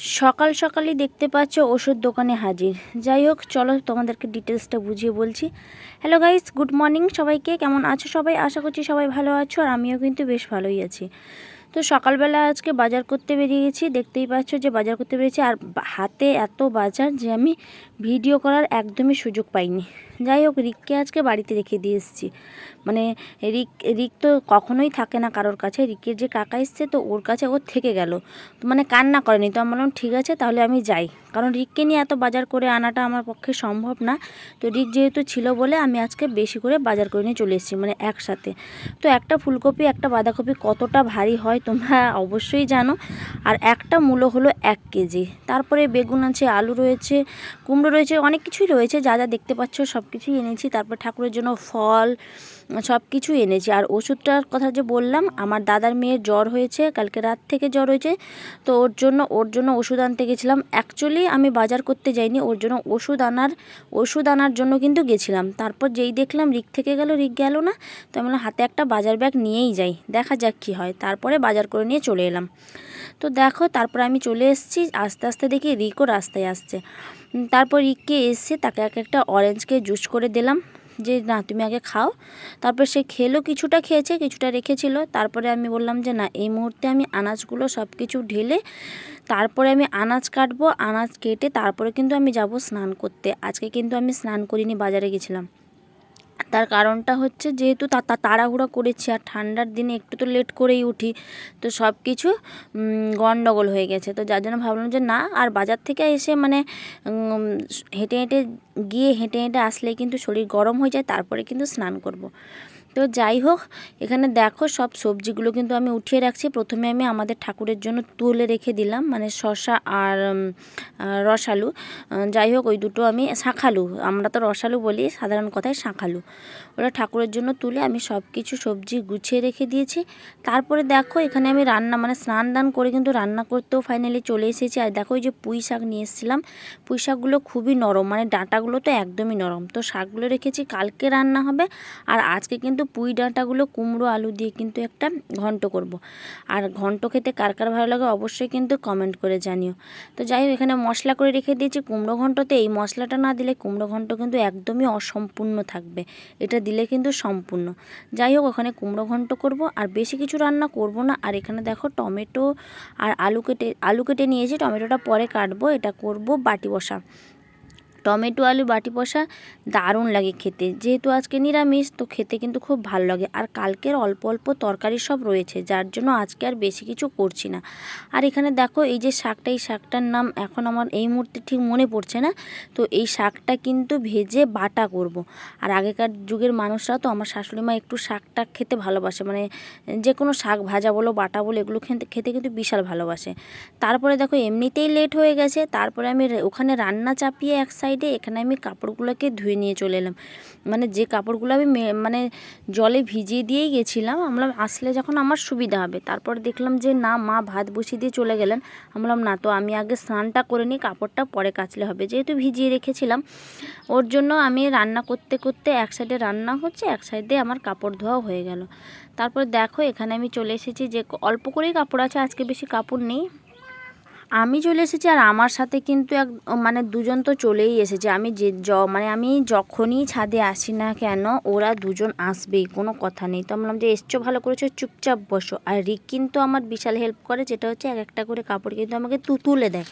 সকাল সকালই দেখতে পাচ্ছ ওষুধ দোকানে হাজির। যাই হোক, চলো তোমাদেরকে ডিটেলসটা বুঝিয়ে বলছি। হ্যালো গাইস, গুড মর্নিং সবাইকে। কেমন আছো সবাই? আশা করছি সবাই ভালো আছো, আর আমিও কিন্তু বেশ ভালোই আছি। তো সকালবেলা আজকে বাজার করতে বেরিয়ে গেছি। দেখতেই পাচ্ছ যে বাজার করতে বেরিয়েছি, আর হাতে এত বাজার যে আমি ভিডিও করার একদমই সুযোগ পাইনি। যাই হোক, রিককে আজকে বাড়িতে রেখে দিয়ে এসেছি। মানে রিক তো কখনোই থাকে না কারোর কাছে। রিকের যে কাকা এসছে, তো ওর কাছে ও থেকে গেল, তো মানে কান্না করেনি। তো আমি বললাম ঠিক আছে তাহলে আমি যাই, কারণ রিককে নিয়ে এত বাজার করে আনাটা আমার পক্ষে সম্ভব না। তো রিক যেহেতু ছিল বলে আমি আজকে বেশি করে বাজার করে নিয়ে চলে এসেছি, মানে একসাথে। তো একটা ফুলকপি একটা বাঁধাকপি কতটা ভারী হয় তোমরা অবশ্যই জানো। আর একটা মূলো হলো 1 কেজি। তারপরে বেগুন আছে, আলু রয়েছে, কুমড়ো রয়েছে, অনেক কিছুই রয়েছে। যা যা দেখতে পাচ্ছ সব কিছুই এনেছি। তারপর ঠাকুরের জন্য ফল সব কিছুই এনেছি। আর ওষুধটার কথা যে বললাম, আমার দাদার মেয়ের জ্বর হয়েছে, কালকে রাত থেকে জ্বর হয়েছে। তো ওর জন্য ওষুধ আনতে গেছিলাম। অ্যাকচুয়ালি আমি বাজার করতে যাইনি, ওর জন্য ওষুধ আনার জন্য কিন্তু গেছিলাম। তারপর যেই দেখলাম রিক থেকে গেল, রিক গেল না। তো আমি হাতে একটা বাজার ব্যাগ নিয়েই যাই, দেখা যাক কী হয়। তারপরে বাজার করে নিয়ে চলে এলাম। তো দেখো, তারপরে আমি চলে এসেছি। আস্তে আস্তে দেখি রিকও রাস্তায় আসছে। তারপর রিককে এসে তাকে একটা অরেঞ্জকে জুস করে দিলাম, যে না তুমি আগে খাও। তারপর সে খেলো, কিছুটা খেয়েছে, কিছুটা রেখেছিল। তারপরে আমি বললাম যে না, এই মুহূর্তে আমি আনাজগুলো সব কিছু ঢেলে তারপরে আমি আনাজ কাটবো। আনাজ কেটে তারপরে কিন্তু আমি যাব স্নান করতে। আজকে কিন্তু আমি স্নান করিনি, বাজারে গেছিলাম। তার কারণটা হচ্ছে যেহেতু তাড়াহুড়ো করেছি, আর ঠান্ডার দিনে একটু তো লেট করেই উঠি, তো সব কিছু গন্ডগোল হয়ে গেছে। তো যার জন্য ভাবলাম যে না, আর বাজার থেকে এসে মানে হেঁটে হেঁটে আসলে কিন্তু শরীর গরম হয়ে যায়, তারপরে কিন্তু স্নান করব। তো যাই হোক, এখানে দেখো সব সবজিগুলো কিন্তু আমি উঠিয়ে রাখছি। প্রথমে আমি আমাদের ঠাকুরের জন্য তুলে রেখে দিলাম, মানে শসা আর রসালু। যাই হোক, ওই দুটো আমি শাঁখালু, আমরা তো রসালু বলি সাধারণ কথায়, শাঁখালু। ওরা ঠাকুরের জন্য তুলে আমি সব কিছু সবজি গুছিয়ে রেখে দিয়েছি। তারপরে দেখো, এখানে আমি রান্না মানে স্নান দান করে কিন্তু রান্না করতেও ফাইনালি চলে এসেছি। আর দেখো, ওই যে পুঁই শাক নিয়ে এসেছিলাম, পুঁই শাকগুলো খুবই নরম, মানে ডাঁটাগুলো তো একদমই নরম। তো শাকগুলো রেখেছি, কালকে রান্না হবে। আর আজকে কিন্তু পুঁই ডাঁটাগুলো কুমড়ো আলু দিয়ে কিন্তু একটা ঘন্ট করব। আর ঘন্ট খেতে কার কার ভালো লাগে অবশ্যই কিন্তু কমেন্ট করে জানিও। তো যাই হোক, এখানে মশলা করে রেখে দিয়েছি কুমড়ো ঘন্টতে। এই মশলাটা না দিলে কুমড়ো ঘন্ট কিন্তু একদমই অসম্পূর্ণ থাকবে, এটা দিলে কিন্তু সম্পূর্ণ। যাই হোক, ওখানে কুমড়ো ঘন্ট করব, আর বেশি কিছু রান্না করব না। আর এখানে দেখো টমেটো আর আলু কেটে নিয়েছি, টমেটোটা পরে কাটবো। এটা করব বাটি বসা। টমেটো আলু বাটি বসা দারুণ লাগে খেতে, যেহেতু আজকে নিরামিষ, তো খেতে কিন্তু খুব ভালো লাগে। আর কালকের অল্প অল্প তরকারি সব রয়েছে, যার জন্য আজকে আর বেশি কিছু করছি না। আর এখানে দেখো এই যে শাকটা, এই শাকটার নাম এখন আমার এই মুহূর্তে ঠিক মনে পড়ছে না। তো এই শাকটা কিন্তু ভেজে বাটা করব। আর আগেকার যুগের মানুষরা তো, আমার শাশুড়ি মা একটু শাকটা খেতে ভালোবাসে, মানে যে কোনো শাক ভাজা বলো বাটা বলো, এগুলো খেতে কিন্তু বিশাল ভালোবাসে। তারপরে দেখো এমনিতেই লেট হয়ে গেছে, তারপরে আমি ওখানে রান্না চাপিয়ে এক সাইডে এখানে আমি কাপড়গুলোকে ধুয়ে নিয়ে চলে এলাম। মানে যে কাপড়গুলো আমি মানে জলে ভিজিয়ে দিয়েই গেছিলাম, আমরা আসলে যখন আমার সুবিধা হবে। তারপর দেখলাম যে না, মা ভাত বসিয়ে দিয়ে চলে গেলেন। আমি বললাম না, তো আমি আগে স্নানটা করে নিই, কাপড়টা পরে কাচলে হবে, যেহেতু ভিজিয়ে রেখেছিলাম। ওর জন্য আমি রান্না করতে করতে এক সাইডে রান্না হচ্ছে, এক সাইডে আমার কাপড় ধোয়াও হয়ে গেল। তারপর দেখো, এখানে আমি চলে এসেছি, যে অল্প করেই কাপড় আছে, আজকে বেশি কাপড় নেই। আমি চলে এসেছি, আর আমার সাথে কিন্তু মানে দুজন তো চলেই এসেছে। আমি মানে আমি যখনই ছাদে আসি না কেন, ওরা দুজন আসবেই, কোনো কথা নেই। তো আমি বললাম যে এসছো, ভালো করেছো, চুপচাপ বসো। আর রিক কিন্তু আমার বিশাল হেল্প করে, যেটা হচ্ছে এক একটা করে কাপড় কিন্তু আমাকে তুলে দেয়।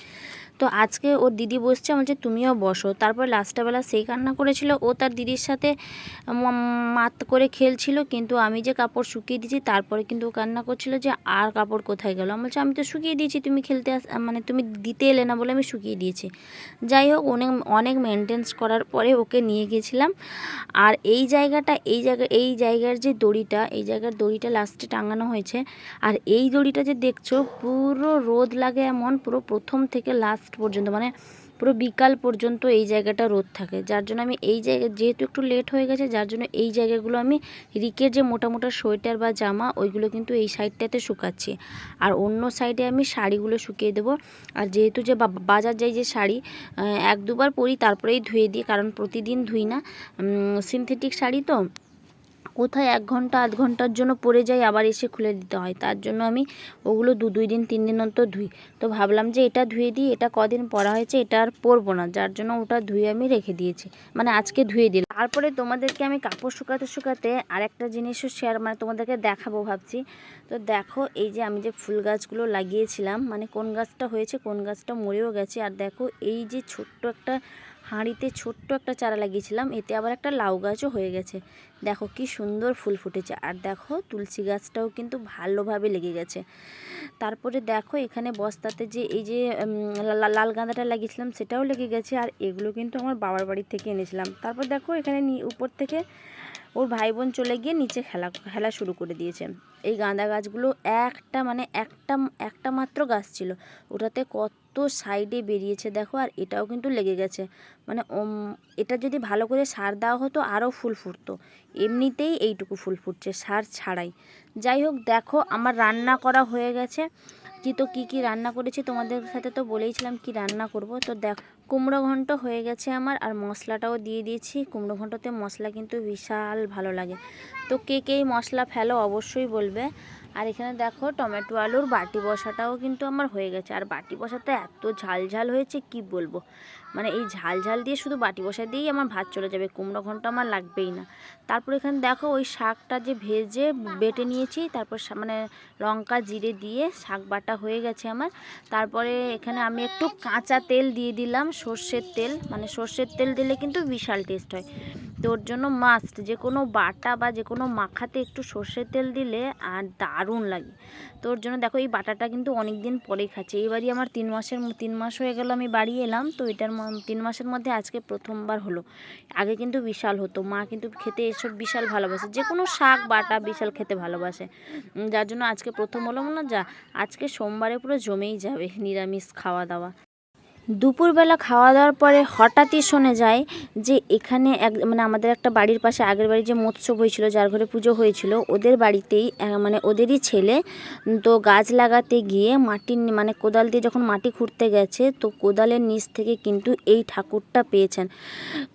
তো আজকে ওর দিদি বসছে, আমার যে তুমিও বসো। তারপর লাস্টবেলা সেই কান্না করেছিল, ও তার দিদির সাথে মাত করে খেলছিল, কিন্তু আমি যে কাপড় শুকিয়ে দিয়েছি তারপরে কিন্তু ও কান্না করছিল যে আর কাপড় কোথায় গেল। আমি বলছি আমি তো শুকিয়ে দিয়েছি, তুমি খেলতে মানে তুমি দিতে এলে না বলে আমি শুকিয়ে দিয়েছি। যাই হোক, অনেক মেনটেন্স করার পরে ওকে নিয়ে গেছিলাম। আর এই জায়গার যে দড়িটা, এই জায়গার দড়িটা লাস্টে টাঙানো হয়েছে। আর এই দড়িটা যে দেখছো, পুরো রোদ লাগে এমন, পুরো প্রথম থেকে লাস্ট পর্যন্ত, মানে পুরো বিকাল পর্যন্ত এই জায়গাটা রোদ থাকে। যার জন্য আমি এই জায়গায়, যেহেতু একটু লেট হয়ে গেছে, যার জন্য এই জায়গাগুলো আমি রিকের যে মোটা মোটা সোয়েটার বা জামা, ওইগুলো কিন্তু এই সাইডটাতে শুকাচ্ছি। আর অন্য সাইডে আমি শাড়িগুলো শুকিয়ে দেবো। আর যেহেতু যে বাজার যাই যে শাড়ি, এক দুবার পরি, তারপরেই ধুয়ে দিই, কারণ প্রতিদিন ধুই না। সিনথেটিক শাড়ি তো, কোথায় 1 ঘন্টা আধ ঘন্টার জন্য পড়ে যাই, আবার এসে খুলে দিতে হয়। তার জন্য আমি ওগুলো 2 দিন 3 দিন অন্তর ধুই। তো ভাবলাম যে এটা ধুয়ে দিই, এটা কদিন পরা হয়েছে, এটা আর পরবো না, যার জন্য ওটা ধুয়ে আমি রেখে দিয়েছি, মানে আজকে ধুয়ে দিলাম। তারপরে তোমাদেরকে আমি কাপড় শুকাতে শুকাতে আরেকটা জিনিসও শেয়ার মানে তোমাদেরকে দেখাবো ভাবছি। তো দেখো এই যে আমি যে ফুল গাছগুলো লাগিয়েছিলাম, মানে কোন গাছটা হয়েছে কোন গাছটা মরেও গেছে। আর দেখো এই যে ছোট্ট একটা হাঁড়িতে ছোট্ট একটা চারা লাগিয়েছিলাম, এতে আবার একটা লাউ গাছও হয়ে গেছে। দেখো কি সুন্দর ফুল ফুটেছে। আর দেখো তুলসী গাছটাও কিন্তু ভালোভাবে লেগে গেছে। তারপরে দেখো এখানে বস্তাতে যে এই যে লাল গাঁদাটা লাগিয়েছিলাম সেটাও লেগে গেছে। আর এগুলো কিন্তু আমার বাবার বাড়ি থেকে এনেছিলাম। তারপর দেখো এখানে উপর থেকে ওর ভাই বোন চলে গিয়ে নিচে খেলা শুরু করে দিয়েছে। এই গাঁদা গাছগুলো একটা মাত্র গাছ ছিল, ওটাতে কত সাইডে বেরিয়েছে দেখো। আর এটাও কিন্তু লেগে গেছে, মানে এটা যদি ভালো করে সার দেওয়া হতো আরও ফুল ফুটতো। এমনিতেই এইটুকু ফুল ফুটছে সার ছাড়াই। যাই হোক দেখো আমার রান্না করা হয়ে গেছে। কি রান্না করেছি তোমাদের সাথে তো বলেইছিলাম কি রান্না করব। তো দেখো কুমড়ো ঘন্ট হয়ে গেছে আমার, আর মশলাটাও দিয়ে দিয়েছি। কুমড়ো ঘন্টতে মশলা কিন্তু বিশাল ভালো লাগে। তো কে মশলা ফেলো অবশ্যই বলবে। আর এখানে দেখো টমেটো আলুর বাটি বসাটাও কিন্তু আমার হয়ে গেছে। আর বাটি বসাতে এত ঝাল হয়েছে কি বলবো, মানে এই ঝাল দিয়ে শুধু বাটি বসা দিয়েই আমার ভাত চলে যাবে, কুমড়ো ঘন্ট আমার লাগবেই না। তারপর এখানে দেখো ওই শাকটা যে ভেজে বেটে নিয়েছি, তারপর মানে লঙ্কা জিরে দিয়ে শাক বাটা হয়ে গেছে আমার। তারপরে এখানে আমি একটু কাঁচা তেল দিয়ে দিলাম, সর্ষের তেল, মানে সর্ষের তেল দিলে কিন্তু বিশাল টেস্ট হয়। তো ওর জন্য মাস্ট যে কোনো বাটা বা যে কোনো মাখাতে একটু সর্ষের তেল দিলে আর দারুণ লাগে। তো ওর জন্য দেখো এই বাটাটা কিন্তু অনেক দিন পরেই খাচ্ছি। এইবারই আমার 3 মাস হয়ে গেল আমি বাড়ি এলাম। তো এটার 3 মাসের মধ্যে আজকে প্রথমবার হলো। আগে কিন্তু বিশাল হতো, মা কিন্তু খেতে এসব বিশাল ভালোবাসে, যে কোনো শাক বাটা বিশাল খেতে ভালোবাসে, যার জন্য আজকে প্রথম হলো না। যা আজকে সোমবারে পুরো জমেই যাবে নিরামিষ খাওয়া দাওয়া। দুপুরবেলা খাওয়া দাওয়ার পরে হঠাৎই শোনা যায় যে এখানে মানে আমাদের একটা বাড়ির পাশে আগের বাড়ি যে মৎস্য হয়েছিল, যার ঘরে পুজো হয়েছিল, ওদের বাড়িতেই মানে ওদেরই ছেলে তো গাছ লাগাতে গিয়ে মানে কোদাল দিয়ে যখন মাটি খুঁড়তে গেছে, তো কোদালের নিচ থেকে কিন্তু এই ঠাকুরটা পেয়েছেন।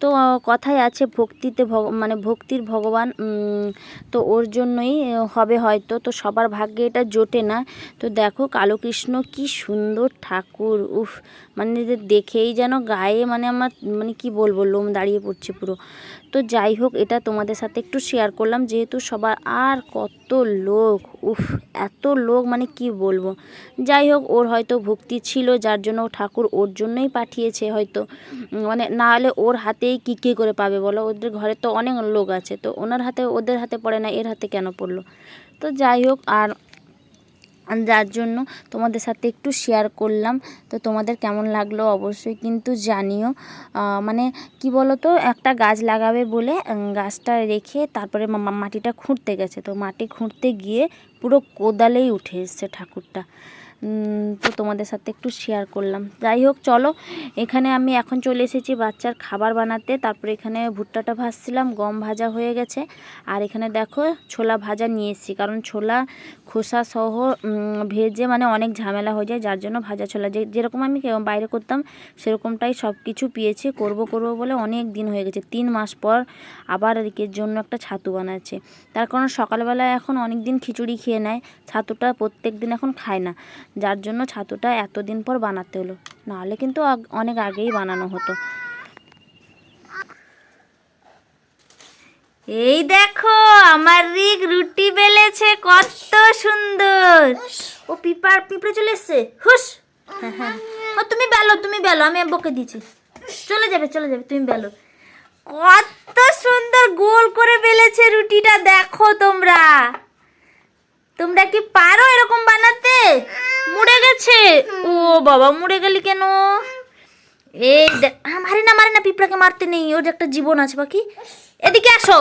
তো কথায় আছে ভক্তিতে মানে ভক্তির ভগবান, তো ওর জন্যই হবে হয়তো। তো সবার ভাগ্যে এটা জোটে না। তো দেখো কালো কৃষ্ণ কি সুন্দর ঠাকুর, উফ, মানে দেখেই যেন গায়ে মানে আমার মানে কি বলবো লোম দাঁড়িয়ে পড়ছে পুরো। তো যাই হোক এটা তোমাদের সাথে একটু শেয়ার করলাম, যেহেতু সবার আর কত লোক, উফ এত লোক মানে কি বলবো। যাই হোক ওর হয়তো ভক্তি ছিল, যার জন্য ঠাকুর ওর জন্যই পাঠিয়েছে হয়তো, মানে না হলে ওর হাতেই কী করে পাবে বলো। ওদের ঘরে তো অনেক লোক আছে, তো ওনার হাতে ওদের হাতে পড়ে না, এর হাতে কেন পড়লো। তো যাই হোক আর যার জন্য তোমাদের সাথে একটু শেয়ার করলাম। তো তোমাদের কেমন লাগলো অবশ্যই কিন্তু জানিও। মানে কি বলো তো, একটা গাছ লাগাবে বলে গাছটা রেখে তারপরে মাটিটা খুঁড়তে গেছে, তো মাটি খুঁড়তে গিয়ে পুরো কোদালেই উঠে এসছে ঠাকুরটা। তো তোমাদের সাথে একটু শেয়ার করলাম। যাই হোক চলো, এখানে আমি এখন চলে এসেছি বাচ্চার খাবার বানাতে। তারপরে এখানে ভুট্টাটা ভাজছিলাম, গম ভাজা হয়ে গেছে। আর এখানে দেখো ছোলা ভাজা নিয়ে এসেছি, কারণ ছোলা খোসা সহ ভেজে মানে অনেক ঝামেলা হয়ে যায়, যার জন্য ভাজা ছোলা যেরকম আমি বাইরে করতাম সেরকমটাই সব কিছু পেয়েছি। করব বলে অনেক দিন হয়ে গেছে, 3 মাস পর আবার এর জন্য একটা ছাতু বানাচ্ছে। তার কারণ সকালবেলা এখন অনেক দিন খিচুড়ি খেয়ে নেয়, ছাতুটা প্রত্যেক দিন এখন খায় না, যার জন্য ছাতুটা এতদিন পর বানাতে হলো, নাহলে কিন্তু অনেক আগেই বানানো হতো। এই দেখো আমার রিক রুটি বেলেছে, কত সুন্দর। ও পিঁপড়ে চলে এসছে, হুস। ও তুমি বেলো, আমি বকে দিচ্ছি, চলে যাবে তুমি বেলো। কত সুন্দর গোল করে বেলেছে রুটিটা, দেখো তোমরা কি পারো এরকম বানাতে? মুড়ে গেছে, ও বাবা মুড়ে গেলি কেন? এই মারে না পিঁপড়াকে মারতে নেই, ওর একটা জীবন আছে বাকি। এদিকে আসো।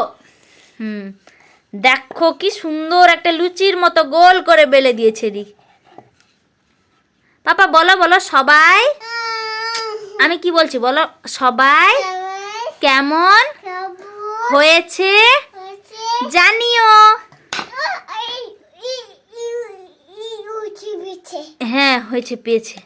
দেখো কি সুন্দর একটা লুচির মতো গোল করে বেলে দিয়েছে রি। পাপা বলো সবাই, আমি কি বলছি বলো, সবাই কেমন হয়েছে জানিও। হ্যাঁ হয়েছে, পেয়েছে।